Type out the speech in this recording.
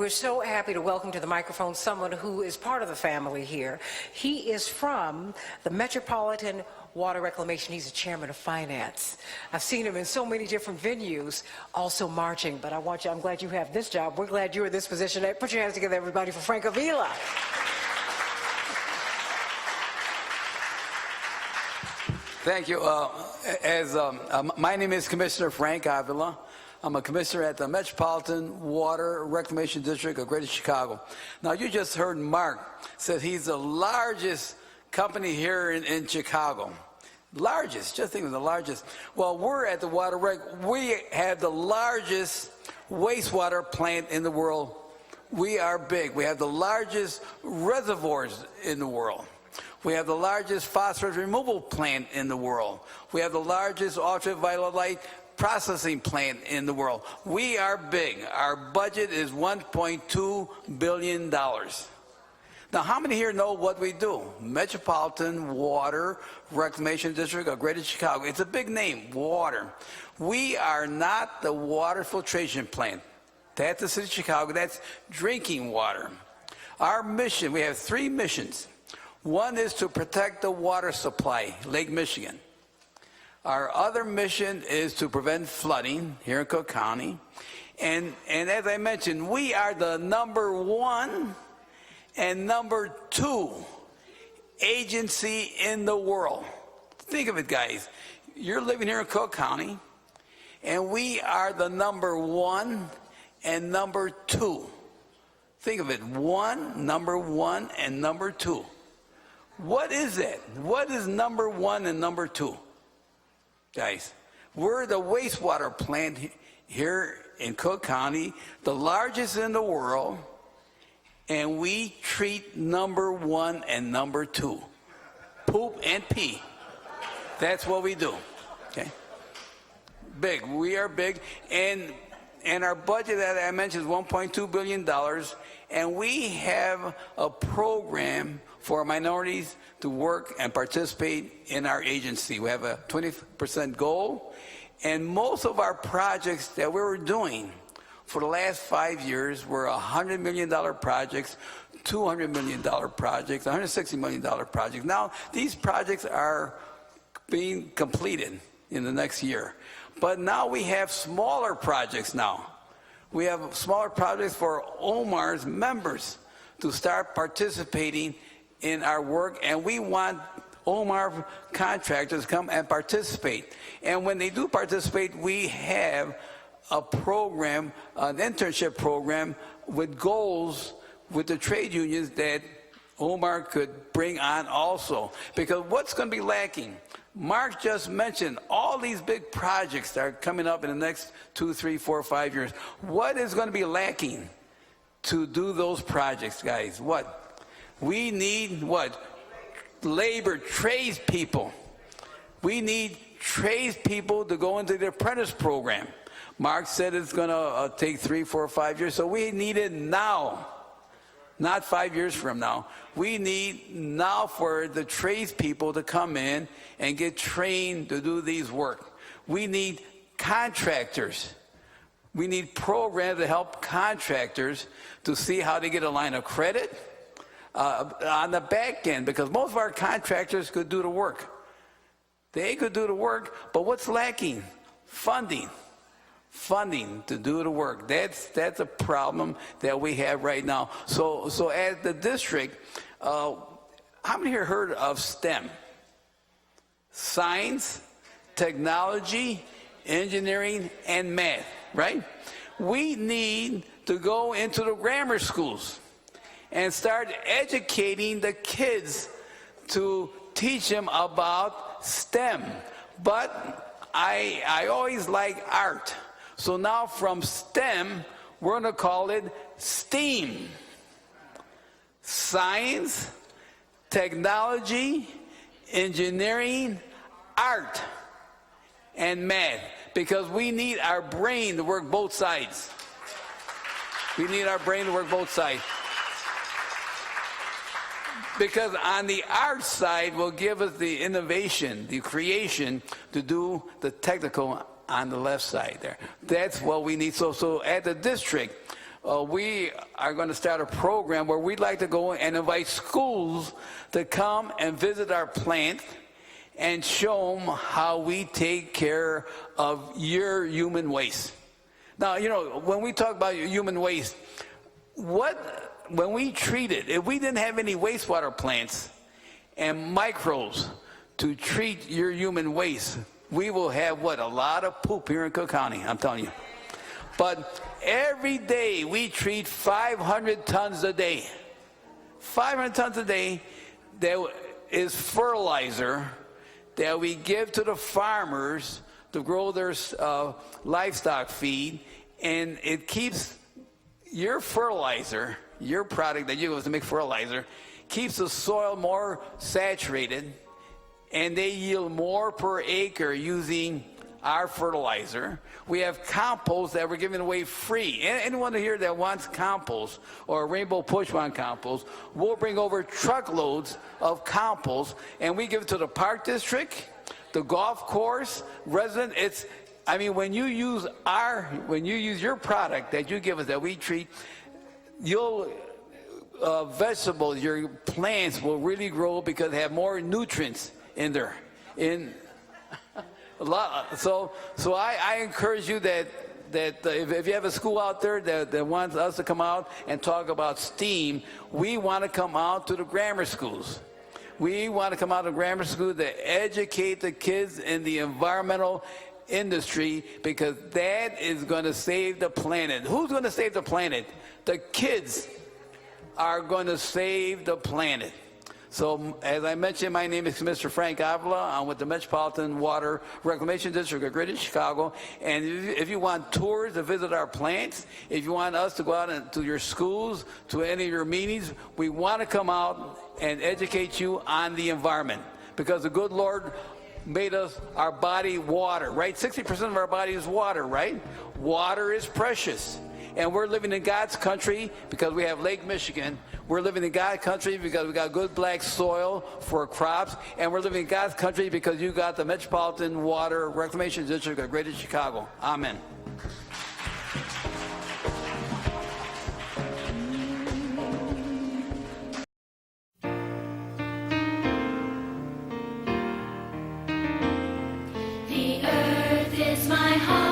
we're so happy to welcome to the microphone someone who is part of the family here. He is from the Metropolitan Water Reclamation. He's the chairman of finance. I've seen him in so many different venues, also marching, but I'm glad you have this job. We're glad you're in this position. Put your hands together, everybody, for Frank Avila. Thank you. My name is Commissioner Frank Avila. I'm a commissioner at the Metropolitan Water Reclamation District of Greater Chicago. Now, you just heard Mark said he's the largest company here in Chicago. Largest, just think of the largest. Well, we're at the Water Rec. We have the largest wastewater plant in the world. We are big. We have the largest reservoirs in the world. We have the largest phosphorus removal plant in the world. We have the largest ultraviolet light processing plant in the world. We are big. Our budget is $1.2 billion. Now, how many here know what we do? Metropolitan Water Reclamation District of Greater Chicago. It's a big name, water. We are not the water filtration plant. That's the city of Chicago. That's drinking water. Our mission, we have 3 missions. One is to protect the water supply, Lake Michigan. Our other mission is to prevent flooding here in Cook County. And as I mentioned, we are the #1 and #2 agency in the world. Think of it, guys. You're living here in Cook County, and we are the #1 and #2. Think of it, #1 and #2. What is that? What is #1 and #2? Guys, we're the wastewater plant here in Cook County, the largest in the world, and we treat #1 and #2. Poop and pee. That's what we do. Okay? Big. We are big. And our budget, that I mentioned, is $1.2 billion. And we have a program for minorities to work and participate in our agency. We have a 20% goal. And most of our projects that we were doing for the last 5 years were $100 million projects, $200 million projects, $160 million projects. Now, these projects are being completed in the next year. But now we have smaller projects now. We have smaller projects for OMAR's members to start participating in our work, and we want OMAR contractors to come and participate. And when they do participate, we have a program, an internship program with goals with the trade unions that OMAR could bring on also. Because what's going to be lacking? Mark just mentioned all these big projects that are coming up in the next 2, 3, 4, 5 years. What is going to be lacking to do those projects, guys? What? We need what? Labor, trades people. We need trades people to go into the apprentice program. Mark said it's going to take 3, 4, 5 years, so we need it now. Not 5 years from now. We need now for the tradespeople to come in and get trained to do these work. We need contractors. We need programs to help contractors to see how to get a line of credit on the back end, because most of our contractors could do the work. They could do the work, but what's lacking? Funding. Funding to do the work. That's a problem that we have right now. So as the district, how many here heard of STEM? Science, technology, engineering, and math, right? We need to go into the grammar schools and start educating the kids to teach them about STEM. But I always like art. So now from STEM, we're going to call it STEAM. Science, technology, engineering, art, and math. Because we need our brain to work both sides. We need our brain to work both sides. Because on the art side will give us the innovation, the creation to do the technical on the left side there. That's what we need. So at the district, we are going to start a program where we'd like to go and invite schools to come and visit our plant and show them how we take care of your human waste. Now, you know, when we talk about human waste, when we treat it, if we didn't have any wastewater plants and microbes to treat your human waste, we will have, what, a lot of poop here in Cook County, I'm telling you. But every day we treat 500 tons a day. 500 tons a day that is fertilizer that we give to the farmers to grow their livestock feed, and it keeps your fertilizer, your product that you use to make fertilizer, keeps the soil more saturated, and they yield more per acre using our fertilizer. We have compost that we're giving away free. Anyone here that wants compost or Rainbow Pushpond compost, we'll bring over truckloads of compost, and we give it to the park district, the golf course, resident. When you use your product that you give us that we treat, your vegetables, your plants will really grow because they have more nutrients in there. So I encourage you that if you have a school out there that wants us to come out and talk about STEAM, we want to come out to the grammar schools. We want to come out to grammar school to educate the kids in the environmental industry, because that is going to save the planet. Who's going to save the planet? The kids are going to save the planet. So, as I mentioned, my name is Mr. Frank Avila. I'm with the Metropolitan Water Reclamation District of Greater Chicago. And if you want tours to visit our plants, if you want us to go out to your schools, to any of your meetings, we want to come out and educate you on the environment. Because the good Lord made us, our body, water, right? 60% of our body is water, right? Water is precious. And we're living in God's country because we have Lake Michigan. We're living in God's country because we got good black soil for crops. And we're living in God's country because you got the Metropolitan Water Reclamation District of Greater Chicago. Amen. The earth is my heart.